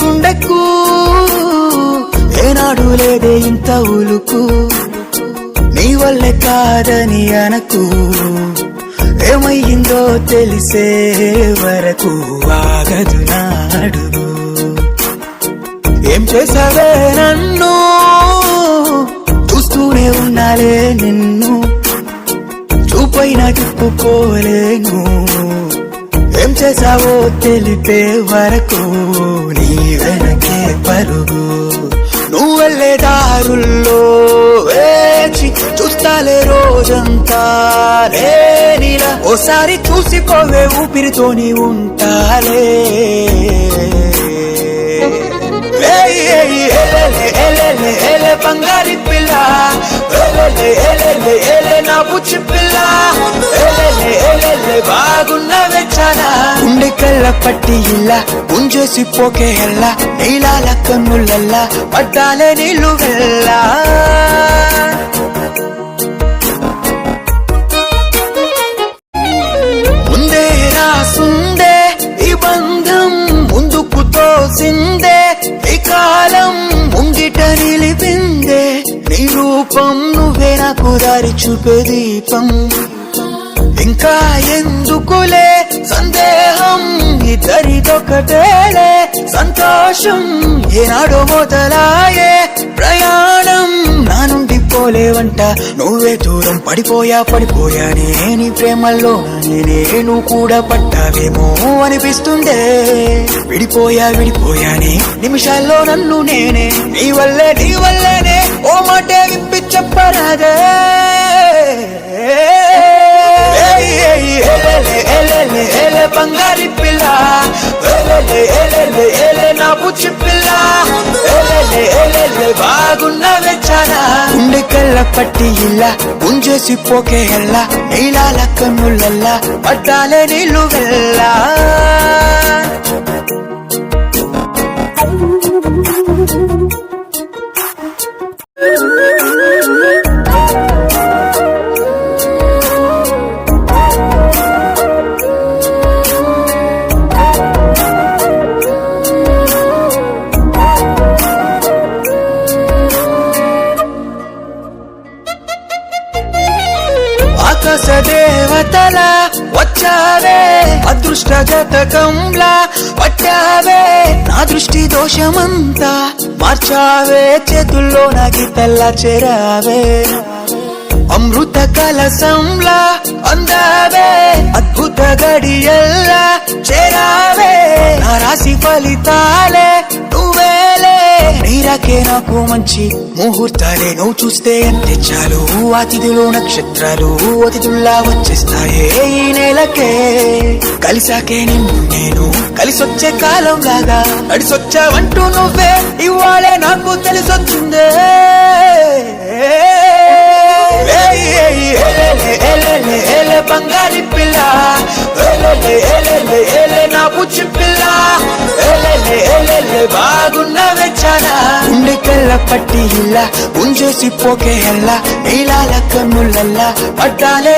గుండెకు ఏనాడు లేదే ఇంత ఉలుకు నీ వల్లే కాదని అనకు ఏమయ్యిందో తెలిసే వరకు ఆగదు నా అడుగు ఏం చేసావే నన్ను చూస్తూనే ఉన్నాలే నిన్ను చూపైనా తిప్పుకోలేను ఏం చేసావో తెలిపే వరకు నీ వెనకే పరుగు నువ్వు వెళ్ళే దారుల్లో వేచి చూస్తాలే రోజంతా నేనిలా ఓసారి చూసిపోవే ఊపిరితోని ఉంటాలే బంగారి పిల్ల నా బుచ్చి పిల్ల బాగున్నవే చాలా గుండె కళ్ళ పట్టి ఇలా గుంజేసి పోకే ఎల్లా నీలాల కన్నులల్లా పడ్డాలే నీళ్ళు వెళ్ళా ముందే రాసుందే ఈ బంధం ముందుకు తోసిందే ఈ కాలం ముంగిట నిలిపిందే నీ రూపం నువ్వే నాకు దారి చూపే దీపం ఇంకా ఎందుకులే సందేహం ఇద్దరిదొకటేలే సంతోషం ఏనాడో మొదలాయే ప్రయాణం నా నుండి పోలేవంట నువ్వే దూరం పడిపోయానే నీ ప్రేమల్లో నేను కూడా పట్టావేమో అనిపిస్తుందే విడిపోయానే నిమిషాల్లో నన్ను నేనే నీ వల్లేనే ఓ మాటే విప్పి చెప్పరాదే బంగారి పిల్ల నా బుచ్చి పిల్ల బాగున్నవే చాలా గుండె కళ్ళ పట్టి ఇలా గుంజేసి పోకే ఎల్లా నీలాల కన్నులల్లా పడ్డాలే నీళ్ళు వెళ్ళా ఆకాశ దేవతలా వచ్చావే అదృష్ట జతకంలా పట్టావే నా దృష్టి దోషమంతా మార్చావే చేతుల్లో నా గీతల్లా చేరావే అమృత కలసంలా అందావే అద్భుత గడియల్లా చేరావే నా రాశి ఫలితాలే నువ్వేలే నీరాకే నాకు మంచి ముహూర్తాలే నువ్వు చూస్తే అంతే చాలు అతిథులు నక్షత్రాలు అతిథుల్లా వచ్చేస్తాయే ఈ నెలకే కలిసాకే నిన్ను నేను కలిసొచ్చే కాలం లాగా నడిసొచ్చావంటూ నువ్వే ఇవాళే నాకు తెలిసొచ్చిందే బంగారి పిల్ల నా బుచ్చి పిల్ల బాగున్నవే చాలా గుండె కళ్ళ పట్టి ఇలా గుంజేసి పోకే ఎల్లా నీలాల కన్నులల్లా పడ్డాలే